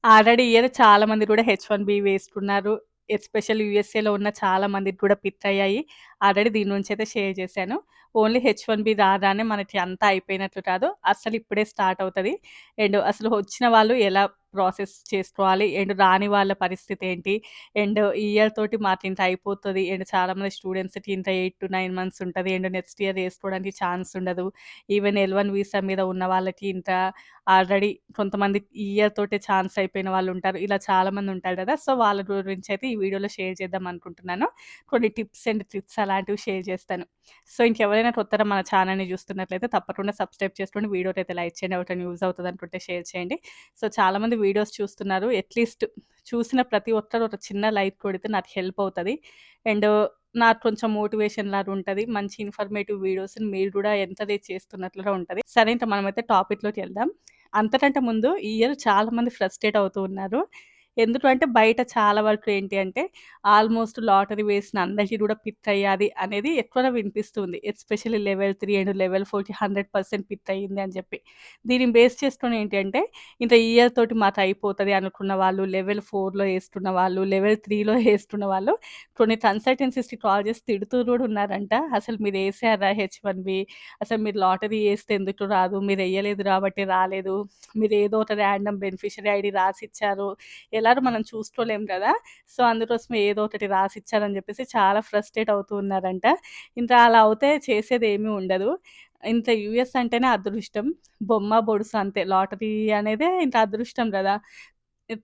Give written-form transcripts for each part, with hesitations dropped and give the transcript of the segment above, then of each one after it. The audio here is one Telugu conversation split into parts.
ఆల్రెడీ ఇయర్ చాలా మంది కూడా హెచ్-1బీ వేసుకున్నారు. ఎస్పెషల్లీ యూఎస్ఏలో ఉన్న చాలా మందికి కూడా పిట్ అయ్యాయి. ఆల్రెడీ దీని నుంచయితే షేర్ చేశాను. ఓన్లీ హెచ్-1బీ రాగానే మనకి అంతా అయిపోయినట్లు కాదు. అస్సలు ఇప్పుడే స్టార్ట్ అవుతది. అండ్ అసలు వచ్చిన వాళ్ళు ఎలా ప్రాసెస్ చేసుకోవాలి? అండ్ రాని వాళ్ళ పరిస్థితి ఏంటి? అండ్ ఈ ఇయర్ తోటి మాకింత అయిపోతది. అండ్ చాలామంది స్టూడెంట్స్‌కి ఇంత 8-9 మంత్స్ ఉంటది. అండ్ నెక్స్ట్ ఇయర్ ఏసుకోవడానికి ఛాన్స్ ఉండదు. ఈవెన్ ఎల్-1 వీసా మీద ఉన్న వాళ్ళకి ఇంత ఆల్రెడీ కొంతమంది ఈ ఇయర్ తోటే ఛాన్స్ అయిపోయిన వాళ్ళుంటారు. ఇలా చాలామంది ఉంటారు కదా! సో, వాళ్ళ గురించయితే ఈ వీడియోలో షేర్ చేద్దాం అనుకుంటున్నాను. కొన్ని టిప్స్ అండ్ ట్రిక్స్ అలాంటివి షేర్ చేస్తాను. సో, ఇంకెవరైనా కొత్తగా మన ఛానెల్‌ని చూస్తున్నట్లయితే తప్పకుండా సబ్స్క్రైబ్ చేసుకోండి. వీడియోకైతే లైక్ చేయండి. ఎవరికైనా యూజ్ అవుతదనుకుంటే షేర్ చేయండి. సో, చాలామంది వీడియోస్ చూస్తున్నారు. అట్‌లీస్ట్ చూసిన ప్రతి ఒక్కరు ఒక చిన్న లైక్ కొడితే నాకు హెల్ప్ అవుతది. అండ్ నాకు కొంచెం మోటివేషన్ లాగా ఉంటది. మంచి ఇన్ఫర్మేటివ్ వీడియోస్‌ని మీరు కూడా ఎంకరేజ్ చేస్తున్నట్లుగా ఉంటది. సరే ఇంక మనమైతే టాపిక్‌లోకెళ్దాం. అంతకంటే ముందు ఈ ఇయర్ చాలామంది ఫ్రస్ట్రేట్ అవుతూ ఉన్నారు. ఎందుకంటే బయట చాలా వరకు ఏంటి అంటే ఆల్మోస్ట్ లాటరీ వేసిన అందరికీ కూడా పిట్ అయ్యాది అనేది ఎక్కువగా వినిపిస్తుంది. ఎస్పెషల్లీ లెవెల్ 3 అండ్ లెవెల్ 4కి 100% పిట్ అయ్యింది అని చెప్పి. దీన్ని బేస్ చేసుకొని ఏంటి అంటే ఇంక ఈ ఇయర్ తోటి మాకు అయిపోతది అనుకున్న వాళ్ళు, లెవెల్ 4లో ఏస్తున్న వాళ్ళు, లెవెల్ 3లో ఏస్తున్న వాళ్ళు కొన్ని కన్సల్టెన్సీస్‌కి కాల్ చేసి తిడుతూ కూడా ఉన్నారంట. అసలు మీరేసారా హెచ్-1బీ? అసలు మీరు లాటరీ ఏస్తే ఎందుకు రాదు? మీరెయ్యలేదు కాబట్టి రాలేదు. మీరేదో ఒక ర్యాండమ్ బెనిఫిషియరీ ఐడీ రాసిచ్చారు. ఎలాగో మనం చూసుకోలేం గదా! సో, అందుకోసమే ఏదో ఒకటి రాసిచ్చారని జెప్పేసి చాలా ఫ్రస్ట్రేట్ అవుతూ ఉన్నారంట. ఇంకా అలా అవుతే చేసేదేమీ ఉండదు. ఇంక యూఎస్ అంటేనే అదృష్టం. బొమ్మ, బొడుసు అంతే. లాటరీ అనేదే ఇంక అదృష్టం గదా!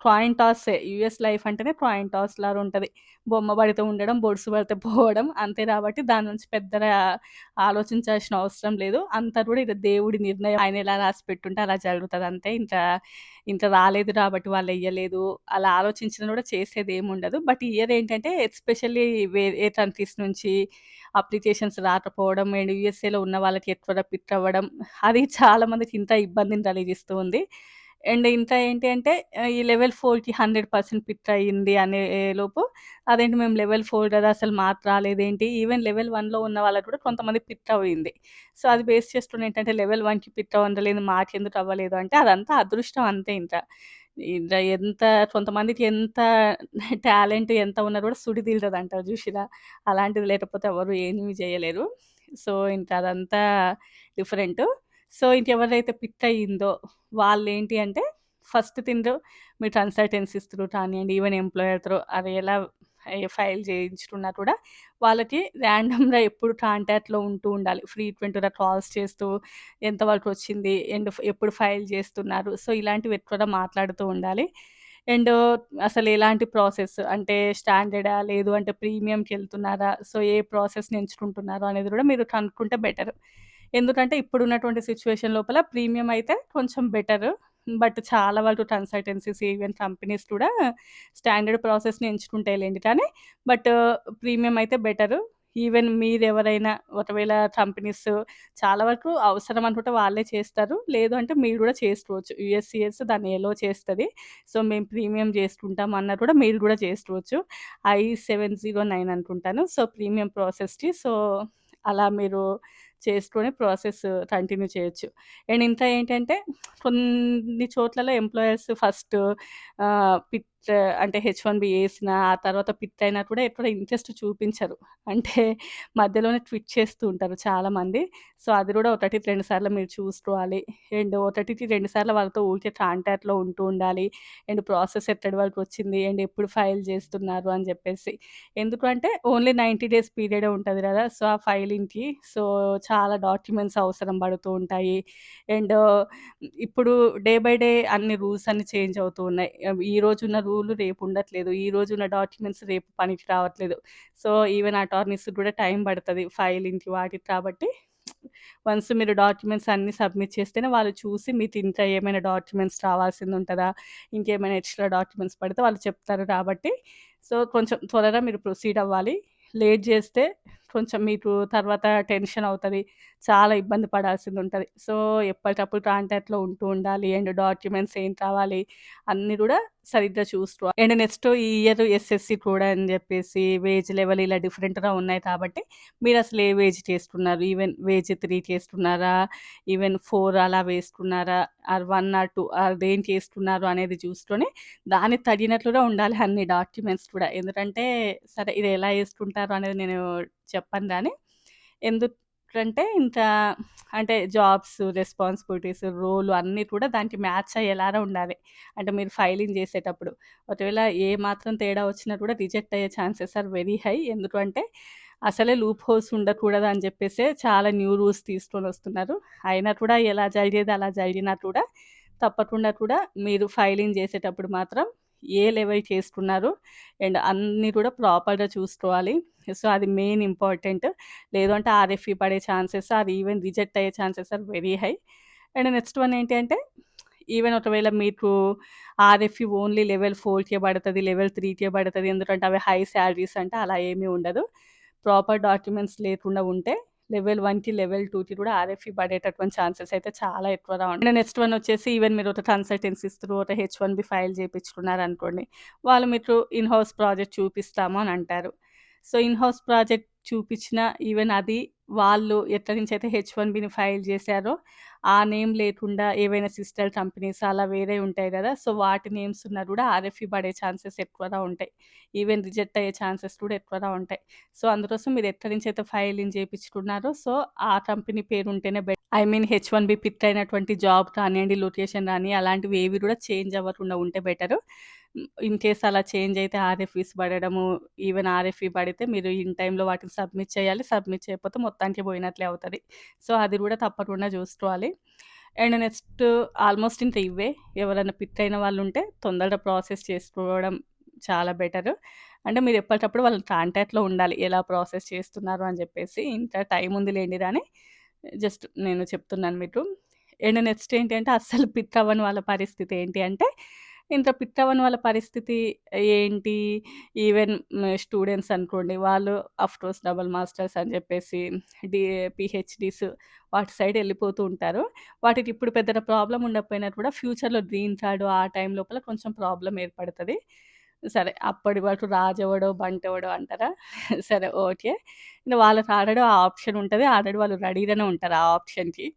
కాయిన్ టాసే. యూఎస్ లైఫ్ అంటేనే కాయిన్ టాస్ లాగా ఉంటది. బొమ్మ పడితే ఉండడం, బొడుసు పడితే పోవడం అంతే కాబట్టి దాని నుంచి పెద్దగా ఆలోచించాల్సిన అవసరం లేదు. అంతా కూడా ఇది దేవుడి నిర్ణయం. ఆయన ఎలా రాసిపెట్టుంటే అలా జరుగుతది అంతే. ఇంకా రాలేదు కాబట్టి వాళ్ళెయ్యలేదు. అలా ఆలోచించినా కూడా చేసేదేముండదు. బట్ ఈ ఇయర్ ఏంటంటే ఎస్పెషల్లీ వేరే కంట్రీస్ నుంచి అప్లికేషన్స్ రాకపోవడం అండ్ యూఎస్ఏలో ఉన్న వాళ్ళకి ఎక్కువగా పిక్ అవ్వడం అది చాలా మందికి ఇంకా ఇబ్బందిని కలిగిస్తూ ఉంది. అండ్ ఇంకా ఏంటి అంటే ఈ లెవెల్ 4కి 100% పిక్ అయింది అనే లోపు అదేంటి మేము లెవెల్ 4 కదా! అసలు మాకు రాలేదేంటి? ఈవెన్ లెవెల్ 1లో ఉన్న వాళ్ళకి కూడా కొంతమందికి పిక్ అయింది. సో, అది బేస్ చేసుకొని ఏంటంటే లెవెల్ 1కి పిక్ అవ్వలేదు మాకెందుకు అవ్వలేదు అంటే అదంతా అదృష్టం అంతే ఇంకా. ఎంత కొంతమందికి ఎంత టాలెంట్ ఎంత ఉన్నా కూడా సుడి తీరదంటారు చూషిరా? అలాంటిది లేకపోతే ఎవరు ఏమీ చేయలేరు. సో, ఇంకా అదంతా డిఫరెంటు. సో, ఇంకెవరైతే పిక్ అయిందో వాళ్ళేంటి అంటే ఫస్ట్ థింగ్ మీ కన్సల్టెన్సీస్ త్రూ కానియండి, ఈవెన్ ఎంప్లాయర్ త్రూ అది ఎలా ఫైల్ చేయించుకున్నా కూడా వాళ్ళకి ర్యాండమ్‌గా ఎప్పుడు కాంటాక్ట్‌లో ఉంటూ ఉండాలి. ఫ్రీక్వెంట్‌గా కాల్స్ చేస్తూ ఎంతవరకు వచ్చింది? అండ్ ఎప్పుడు ఫైల్ చేస్తున్నారు? సో, ఇలాంటివి ఎక్కువగా మాట్లాడుతూ ఉండాలి. అండ్ అసలు ఎలాంటి ప్రాసెస్ అంటే స్టాండర్డా? లేదు అంటే ప్రీమియంకెళ్తున్నారా? సో, ఏ ప్రాసెస్‌ని ఎంచుకుంటున్నారు అనేది కూడా మీరు కనుక్కుంటే బెటర్. ఎందుకంటే ఇప్పుడున్నటువంటి సిట్యుయేషన్ లోపల ప్రీమియం అయితే కొంచెం బెటరు. బట్ చాలా వరకు కన్సల్టెన్సీస్, ఈవెన్ కంపెనీస్ కూడా స్టాండర్డ్ ప్రాసెస్‌ని ఎంచుకుంటాయిలెండి. కానీ బట్ ప్రీమియం అయితే బెటరు. ఈవెన్ మీరెవరైనా ఒకవేళ కంపెనీస్ చాలా వరకు అవసరం అనుకుంటే వాళ్ళే చేస్తారు. లేదు అంటే మీరు కూడా చేసుకోవచ్చు. యూఎస్‌సిఎస్ దాన్ని ఎలో చేస్తది. సో, మేము ప్రీమియం చేసుకుంటాం అన్నా కూడా మీరు కూడా చేసుకోవచ్చు. I-709 అనుకుంటాను. సో, ప్రీమియం ప్రాసెస్‌కి సో, అలా మీరు చేసుకొని ప్రాసెస్ కంటిన్యూ చేయొచ్చు. అండ్ ఇంకా ఏంటంటే కొన్ని చోట్లలో ఎంప్లాయర్స్ ఫస్ట్ పిట్ అంటే హెచ్-1బీ ఏసినా, ఆ తర్వాత పిట్ అయినా కూడా ఎక్కడ ఇంట్రెస్ట్ చూపించరు. అంటే మధ్యలోనే క్విట్ చేస్తూ ఉంటారు చాలామంది. సో, అది కూడా 1, 2 సార్లు మీరు చూసుకోవాలి. అండ్ 1కి 2 సార్లు వాళ్ళతో ఊరికే కాంటాక్ట్‌లో ఉంటూ ఉండాలి. అండ్ ప్రాసెస్ ఎక్కడి వరకు వచ్చింది? అండ్ ఎప్పుడు ఫైల్ చేస్తున్నారు? అని చెప్పేసి. ఎందుకు అంటే ఓన్లీ 90 డేస్ పీరియడే ఉంటది కదా! సో, ఆ ఫైలింగ్‌కి సో, చాలా డాక్యుమెంట్స్ అవసరం పడుతూ ఉంటాయి. అండ్ ఇప్పుడు డే బై డే అన్ని రూల్స్ అన్నీ చేంజ్ అవుతూ ఉన్నాయి. ఈరోజున్న రూల్ రేపు ఉండట్లేదు. ఈరోజున్న డాక్యుమెంట్స్ రేపు పనికి రావట్లేదు. సో, ఈవెన్ అటార్నీస్‌కి కూడా టైం పడతది ఫైలింగ్‌కి వాటికి కాబట్టి వన్స్ మీరు డాక్యుమెంట్స్ అన్నీ సబ్మిట్ చేస్తేనే వాళ్ళు చూసి మీకు ఇంకా ఏమైనా డాక్యుమెంట్స్ కావాల్సింది ఉంటదా? ఇంకేమైనా ఎక్స్‌ట్రా డాక్యుమెంట్స్ పడితే వాళ్ళు చెప్తారు కాబట్టి సో, కొంచెం త్వరగా మీరు ప్రొసీడ్ అవ్వాలి. లేట్ చేస్తే కొంచెం మీకు తర్వాత టెన్షన్ అవుతది. చాలా ఇబ్బంది పడాల్సిందుంటది. సో, ఎప్పటికప్పుడు కాంటాక్ట్‌లో ఉంటూ ఉండాలి. అండ్ డాక్యుమెంట్స్ ఏం కావాలి అన్నీ గూడా సరిగ్గా చూసుకోవాలి. అండ్ నెక్స్ట్ ఈ ఇయర్ ఎస్ఎస్‌సి కూడా అని జెప్పేసి వేజ్ లెవెల్ ఇలా డిఫరెంట్‌గా ఉన్నాయి కాబట్టి మీరసలు ఏ వేజ్ చేస్తున్నారు? ఈవెన్ వేజ్ 3 చేస్తున్నారా? ఈవెన్ 4 అలా వేస్తున్నారా? ఆర్ 1 ఆర్ 2 దేనికి ఏస్తున్నారు అనేది చూసుకొని దానికి తగినట్లుగా ఉండాలి అన్ని డాక్యుమెంట్స్ కూడా. ఎందుకంటే సరే ఇది ఎలా ఏసుకుంటారు అనేది నేను చెప్పను గానీ, ఎందుకంటే ఇంకా అంటే జాబ్స్, రెస్పాన్సిబిలిటీస్, రోల్ అన్నీ కూడా దానికి మ్యాచ్ అయ్యేలాగా ఉండాలి. అంటే మీరు ఫైలింగ్ చేసేటప్పుడు. ఒకవేళ ఏ మాత్రం తేడా వచ్చినా కూడా రిజెక్ట్ అయ్యే ఛాన్సెస్ ఆర్ వెరీ హై. ఎందుకంటే అసలే లూప్ హోల్స్ ఉండకూడదని చెప్పేసే చాలా న్యూ రూల్స్ తీసుకొనొస్తున్నారు. అయినా కూడా ఎలా జరిగేది అలా జరిగినా కూడా తప్పకుండా కూడా మీరు ఫైలింగ్ చేసేటప్పుడు మాత్రం ఏ లెవెల్ చేసుకున్నారు అండ్ అన్నీ కూడా ప్రాపర్‌గా చూసుకోవాలి. సో, అది మెయిన్ ఇంపార్టెంట్. లేదు అంటే ఆర్ఎఫ్ఈ పడే ఛాన్సెస్ ఆర్ ఈవెన్ రిజెక్ట్ అయ్యే chances are very high. And next one ఏంటి అంటే ఈవెన్ ఒకవేళ మీకు ఆర్ఎఫ్ఈ ఓన్లీ లెవెల్ 4కే పడతది, లెవెల్ 3కే పడతది. ఎందుకంటే అవి హై సాలరీస్ అంటే అలా ఏమీ ఉండదు. ప్రాపర్ డాక్యుమెంట్స్ లేకుండా ఉంటే లెవెల్ 1కి, లెవెల్ 2కి కూడా ఆర్ఎఫ్ఈ పడేటటువంటి ఛాన్సెస్ అయితే చాలా ఎక్కువగా ఉంటాయి. నెక్స్ట్ వన్ వచ్చేసి ఈవెన్ మీరు ఒక కన్సల్టెన్సీస్ త్రూ ఒక హెచ్-1బీ ఫైల్ చేపించుకున్నారనుకోండి. వాళ్ళు మీకు ఇన్ హౌస్ ప్రాజెక్ట్ చూపిస్తాము అని అంటారు. సో, ఇన్ హౌస్ ప్రాజెక్ట్ చూపించిన ఈవెన్ అది వాళ్ళు ఎక్కడి నుంచైతే హెచ్-1బీని ఫైల్ చేశారో ఆ నేమ్ లేకుండా ఏవైనా సిస్టర్ కంపెనీస్ అలా వేరే ఉంటాయి గదా! సో, వాటి నేమ్స్ ఉన్నా కూడా ఆర్ఎఫ్ఈ పడే ఛాన్సెస్ ఎక్కువగా ఉంటాయి. ఈవెన్ రిజెక్ట్ అయ్యే ఛాన్సెస్ కూడా ఎక్కువగా ఉంటాయి. సో, అందుకోసం మీరు ఎక్కడి నుంచైతే ఫైలింగ్ చేపించుకున్నారో సో, ఆ కంపెనీ పేరు ఉంటేనే ఐ మీన్ హెచ్-1బీ పిక్ అయినటువంటి జాబ్ కానియండి, లొకేషన్ గాని అలాంటివి ఏవి కూడా చేంజ్ అవ్వకుండా ఉంటే బెటరు. ఇన్ కేస్ అలా చేంజ్ అయితే ఆర్ఎఫ్ఈస్ పడడము, ఈవెన్ ఆర్ఎఫ్ఈ పడితే మీరు ఇన్ టైమ్‌లో వాటిని సబ్మిట్ చేయాలి. సబ్మిట్ చేయకపోతే మొత్తానికి పోయినట్లే అవుతది. సో, అది కూడా తప్పకుండా చూసుకోవాలి. అండ్ నెక్స్ట్ ఆల్మోస్ట్ ఇంకా ఇవే. ఎవరైనా పిక్ అయిన వాళ్ళుంటే తొందరగా ప్రాసెస్ చేసుకోవడం చాలా బెటరు. అంటే మీరు ఎప్పటికప్పుడు వాళ్ళ కాంటాక్ట్‌లో ఉండాలి. ఎలా ప్రాసెస్ చేస్తున్నారు అని చెప్పేసి. ఇంకా టైం ఉంది లెండి అని జస్ట్ నేను చెప్తున్నాను మీకు. అండ్ నెక్స్ట్ ఏంటంటే అస్సలు పిక్ అవ్వని వాళ్ళ పరిస్థితి ఏంటి అంటే, ఇంక పిక్ అవ్వని వాళ్ళ పరిస్థితి ఏంటి? ఈవెన్ స్టూడెంట్స్ అనుకోండి. వాళ్ళు ఆఫ్‌కోర్స్ డబుల్ మాస్టర్స్ అని చెప్పేసి డి పీహెచ్‌డీస్ వాటి సైడ్ ఎళ్ళిపోతూ ఉంటారు. వాటికి ఇప్పుడు పెద్దగా ప్రాబ్లమ్ ఉండకపోయినా కూడా ఫ్యూచర్‌లో గ్రీన్ కార్డ్ ఆ టైం లోపల కొంచెం ప్రాబ్లమ్ ఏర్పడతది. సరే అప్పటి వరకు రాజెవడో, బంటెవడో అంటారా? సరే ఓకే. ఇంక వాళ్ళకి ఆల్రెడీ ఆ ఆప్షన్ ఉంటది. ఆల్రెడీ వాళ్ళు రెడీగానే ఉంటారు ఆ ఆప్షన్‌కి.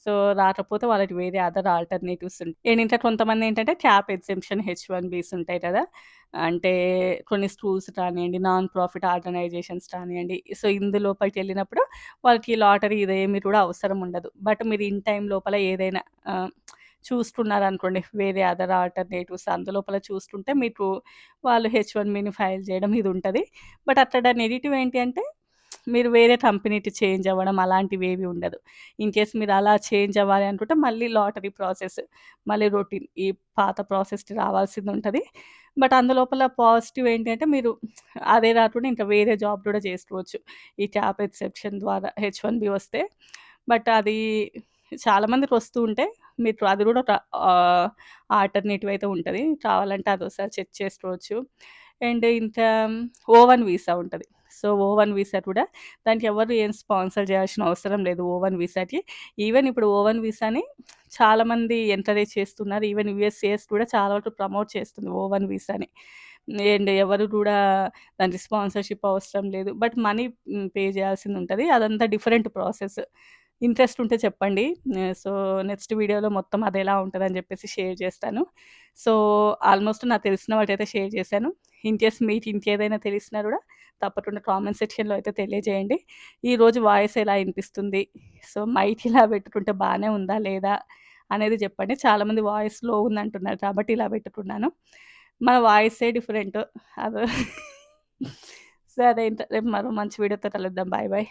సో, రాకపోతే వాళ్ళకి వేరే అదర్ ఆల్టర్‌నేటివ్స్ ఉంటాయి. అండ్ ఇంకా కొంతమందేంటంటే క్యాప్ ఎగ్జెంప్షన్ హెచ్-1బీస్ ఉంటాయి కదా! అంటే కొన్ని స్కూల్స్ కానియండి, నాన్ ప్రాఫిట్ ఆర్గనైజేషన్స్ కానియండి. సో, ఇందులోపలికెళ్ళినప్పుడు వాళ్ళకి లాటరీ ఇదేమి కూడా అవసరం ఉండదు. బట్ మీరు ఇన్ టైమ్ లోపల ఏదైనా ఆహ్, చూసుకున్నారనుకోండి వేరే అదర్ ఆల్టర్‌నేటివ్స్ అందులోపల చూసుకుంటే మీకు వాళ్ళు హెచ్-1బీని ఫైల్ చేయడం ఇది ఉంటది. బట్ అక్కడ నెగెటివ్ ఏంటి అంటే మీరు వేరే కంపెనీకి చేంజ్ అవ్వడం అలాంటివేవి ఉండదు. ఇన్ కేస్ మీరు అలా చేంజ్ అవ్వాలి అనుకుంటే మళ్ళీ లాటరీ ప్రాసెస్, మళ్ళీ రొటీన్ ఈ పాత ప్రాసెస్‌కి రావాల్సిందుంటది. బట్ అందులోపల పాజిటివ్ ఏంటి అంటే మీరు అదే కాకుండా ఇంకా వేరే జాబ్ కూడా చేసుకోవచ్చు. ఈ క్యాప్ ఎక్సెప్షన్ ద్వారా హెచ్-1బీ వస్తే. బట్ అది చాలా మందికి వస్తూ ఉంటే మీకు అది కూడా ఒక ఆహ్, ఆల్టర్‌నేటివ్ అయితే ఉంటది. కావాలంటే అదోసారి చెక్ చేసుకోవచ్చు. అండ్ ఇంకా ఓ-1 వీసా ఉంటది. సో, ఓ-1 వీసా కూడా దానికి ఎవరు ఏం స్పాన్సర్ చేయాల్సిన అవసరం లేదు ఓ-1 వీసాకి. ఈవెన్ ఇప్పుడు ఓ-1 వీసాని చాలామంది ఎంకరేజ్ చేస్తున్నారు. ఈవెన్ యూఎస్‌సిఎస్ కూడా చాలా వరకు ప్రమోట్ చేస్తుంది ఓ-1 వీసాని. అండ్ ఎవరు కూడా దానికి స్పాన్సర్‌షిప్ అవసరం లేదు. బట్ మనీ పే చేయాల్సిందుంటది. అదంతా డిఫరెంట్ ప్రాసెస్. ఇంట్రెస్ట్ ఉంటే చెప్పండి. సో, నెక్స్ట్ వీడియోలో మొత్తం అదెలా ఉంటదని చెప్పేసి షేర్ చేస్తాను. సో, ఆల్మోస్ట్ నాకు తెలిసిన వాటైతే షేర్ చేశాను. ఇన్ కేస్ మీకు ఇంకేదైనా తెలిసినా కూడా తప్పకుండా కామెంట్ సెక్షన్‌లో అయితే తెలియజేయండి. ఈరోజు వాయిస్ ఎలా ఇనిపిస్తుంది? సో, మైక్ ఇలా పెట్టుకుంటే బానే ఉందా? లేదా? అనేది చెప్పండి. చాలామంది వాయిస్ లో ఉందంటున్నారు కాబట్టి ఇలా పెట్టుకున్నాను. మన వాయిసే డిఫరెంట్. అదో సరే ఇంక రేపు మరో మంచి వీడియోతో కలుద్దాం. Bye bye.